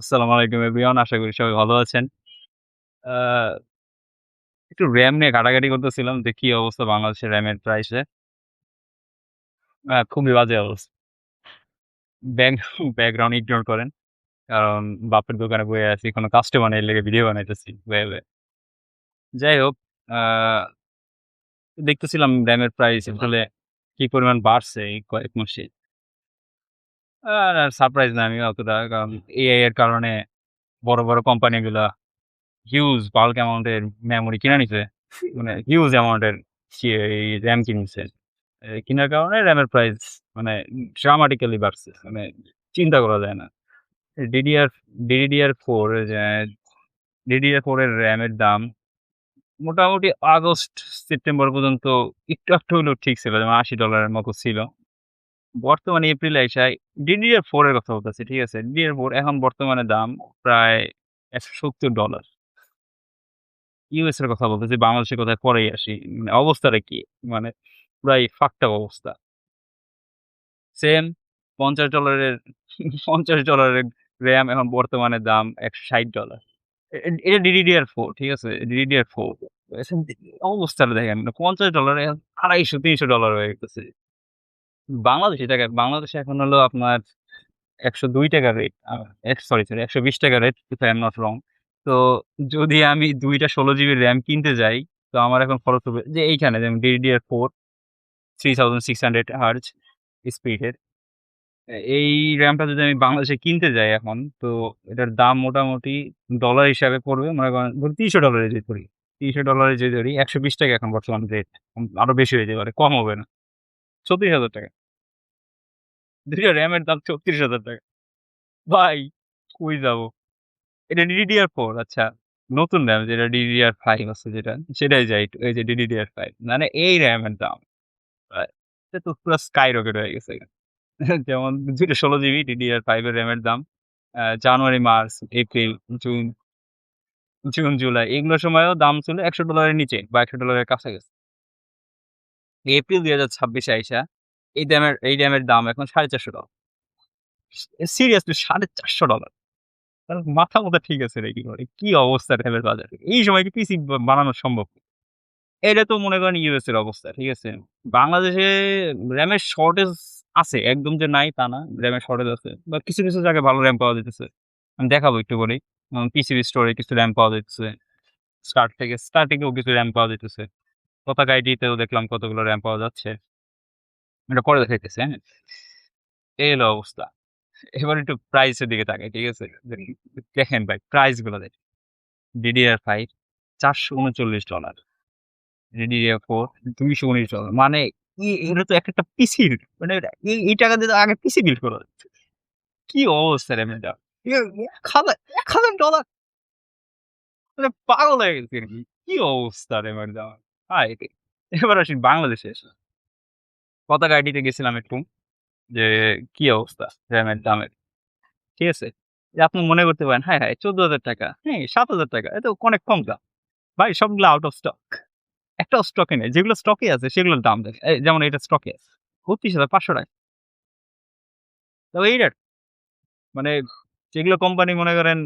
আসসালামু আলাইকুম এভরিওয়ান। আশা করি সবাই ভালো আছেন। আ একটু RAM নিয়ে ঘাটাঘাটি করতেছিলাম যে কি অবস্থা বাংলাদেশের RAM এর প্রাইসে। খুবই বাজে অবস্থা। ব্যাক ব্যাকগ্রাউন্ড ইগনোর করেন। কারণ বাপের দোকানে বইয়া আছি। কোন কাস্টমার নাই এর লেগে ভিডিও বানাইতেছি বইয়া, বইয়া। যাই হোক, আ দেখতেছিলাম RAM এর প্রাইস আসলে কি পরিমাণ বাড়ছে এই কয়েক মাসে। সারপ্রাইজ না আমি অতটা। কারণ AI এর কারণে বড়, বড় কোম্পানিগুলা হিউজ বাল্ক অ্যামাউন্ট এর মেমোরি কিনে নিছে। মানে হিউজ অ্যামাউন্ট এর এই RAM কিনছে। কিনার কারণে RAM এর প্রাইস মানে ড্রামাটিক্যালি বাড়ছে। মানে চিন্তা করা যায় না। DDR DDR4 যে DDR4 এর RAM এর দাম মোটামুটি আগস্ট, সেপ্টেম্বর পর্যন্ত একটু হলেও ঠিক ছিল। যেমন $80 এর মতো ছিল। বর্তমানে এপ্রিলে আইসায় DDR4 এর কথা বলতেছি, ঠিক আছে? DDR4 এখন বর্তমানে দাম প্রায় $170। ইউএস এর কথা বলতেছি, বাংলাদেশের কথায় পরেই আসি। মানে অবস্থাটা কি? মানে পুরাই fucked up অবস্থা। সেম $50 এর $50 এর RAM এখন বর্তমানে দাম $160। এটা DDR4 ঠিক আছে? DDR4 এখন অবস্থাটা দেখেন $50 এ $250-300 হয়ে গেছে। বাংলাদেশে এখন হলো আপনার ৳102 rate. Sorry ৳120 rate if I am not wrong. তো যদি আমি ২ টা 16 জিবি RAM কিনতে যাই, তো আমার এখন খরচ হবে যে এইখানে যেমন DDR4 3600 হার্টজ স্পিডের। এই র‍্যামটা যদি আমি বাংলাদেশে কিনতে যাই এখন, তো এটার দাম মোটামুটি ডলার হিসাবে পড়বে মনে করেন ধরুন $৩০০ যদি ধরি। $৩০০ যদি ধরি ৳১২০ এখন বর্তমান রেট। আরো বেশি হয়ে যেতে পারে, কম হবে না। ৳৩৬,০০০। ২ টা র‍্যামের দাম ৳৩৬,০০০। ভাই কই যাবো? এটা DDR4 আচ্ছা। নতুন র‍্যাম যেটা DDR5 আছে যেটা, সেটাই যাই এই যে DDR5 মানে এই র‍্যামের দাম। এটা তো পুরা স্কাই রকেট হয়ে গেছে। যেমন ২ টা 16 জিবি DDR5 এর RAM এর দাম জানুয়ারি, মার্চ, এপ্রিল, জুন, জুলাই এগুলোর সময়ও দাম ছিল $১০০ এর নিচে বা $১০০ এর কাছাকাছি। এপ্রিল ২০২৬ এ আইসা এই RAM এর দাম এখন $৪৫০। সিরিয়াসলি $৪৫০। মাথা-মোথা ঠিক আছে নাকি ভাই? কি অবস্থা RAM এর বাজারে? এই সময় কি পিসি বানানো সম্ভব? এটা তো মনে করেন ইউএস এর অবস্থা। ঠিক আছে? বাংলাদেশে RAM এর শর্টেজ আছে। একদম যে নাই তা না। RAM এর শর্টেজ আছে। বা কিছু, কিছু জায়গায় ভালো RAM পাওয়া যাইতেছে। আমি দেখাবো একটু পরেই। পিসিবি স্টোরে কিছু RAM পাওয়া যাইতেছে। স্টারটেকেও কিছু RAM পাওয়া যাইতেছে। পতাকা আইডিতেও দেখলাম কতগুলো RAM পাওয়া যাচ্ছে। এটা পরে দেখাইতেছি, হ্যাঁ? এই হলো অবস্থা। এবার একটু প্রাইস এর দিকে তাকাই। ঠিক আছে? দেখেন ভাই প্রাইস গুলো দেখেন। DDR5 $৪৩৯। DDR4 $219 মানে এটা তো একটা পিসির মানে এই টাকা দিয়ে তো আগে পিসি বিল্ড করা যাচ্ছে। কি অবস্থা রে ম্যাডাম? $১,০০০ মানে পাগল হয়ে গেছি নাকি? কি অবস্থা রে ম্যাডাম? হায়রে! এবার আসি বাংলাদেশে এসে। পতাকা আইডিতে গেছিলাম একটু যে কি অবস্থা র‍্যামের দামের। ঠিক আছে? যে আপনি মনে করতে পারেন হায়, হায় ৳১৪,০০০ হ্যাঁ, ৳৭,০০০ এ তো অনেক কম দাম। ভাই সবগুলো আউট অফ স্টক। একটাও স্টকে নেই। যেগুলো স্টকে আছে সেগুলোর দাম দেখেন। যেমন এটা স্টকে আছে। ৳৩২,৫০০ তবে এইটার মানে যেগুলো কোম্পানি মনে করেন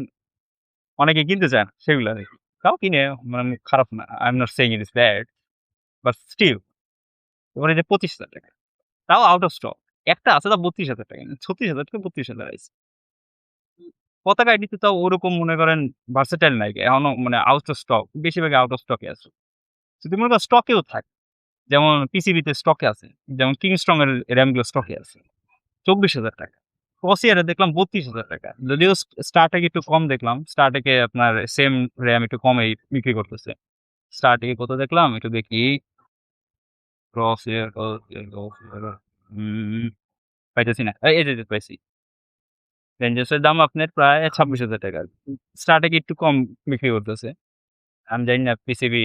অনেকে কিনতে চায় না সেগুলা আরকি। তাও কিনে মানে খারাপ না। I am not saying it is bad but still এবার এই যে ৳২৫,০০০ তাও আউট অফ স্টক। একটা আছে তাও ৳৩২,০০০ ৳৩৬,০০০ ৳৩২,০০০ আইছে। পতাকা আইডিতে তাও ওরকম মনে করেন ভার্সেটাইল নাই। এখনো মানে আউট অফ স্টক। বেশিরভাগই আউট অফ স্টকে আছে। যদি মনে করেন স্টকেও থাকে যেমন পিসিবিতে স্টকে আছে। যেমন কিংস্টং এর RAM গুলো স্টকে আছে। ৳২৪,০০০ ক্রসিয়ারে দেখলাম ৳৩২,০০০ যদিও স্টারটেক একটু কম দেখলাম। স্টারটেকে আপনার সেম RAM একটু কমেই বিক্রি করতেছে। স্টারটেকে কত দেখলাম একটু দেখি। ক্রসিয়ার পাইতেছি না। এই যে পাইছি। রেঞ্জার্সের দাম আপনার প্রায় ৳২৬,০০০ স্টারটেকে একটু কম বিক্রি করতেছে। আমি জানি না পিসিবি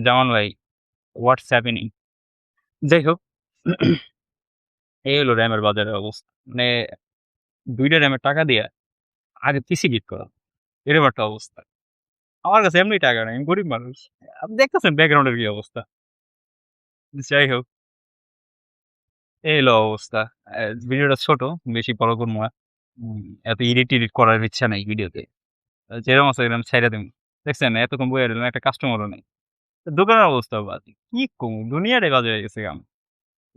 জামান ভাই হোয়াটস হ্যাপেনিং? যাই হোক এই হলো RAM এর বাজারের অবস্থা। মানে ২ টা RAM এর টাকা দিয়া আগে পিসি গিফট করা। এরকম একটা অবস্থা। আমার কাছে এমনি টাকা নাই। আমি গরিব মানুষ। আপনি দেখতেছেন ব্যাকগ্রাউন্ডের কি অবস্থা। যাই হোক, এই হলো অবস্থা। ভিডিওটা ছোট, বেশি বড় করব না। এত এডিট করার ইচ্ছা নাই ভিডিওতে। যেরকম আছে এরকম ছাইড়া দিমু। দেখছেন এতক্ষণ বইয়া রইলাম, একটা কাস্টমারও নাই। তো দোকানের অবস্থাও বাজে। কি কমু? দুনিয়াটাই বাজে হয়ে গেছে গা।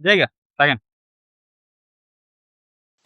জায়গা থাকেন।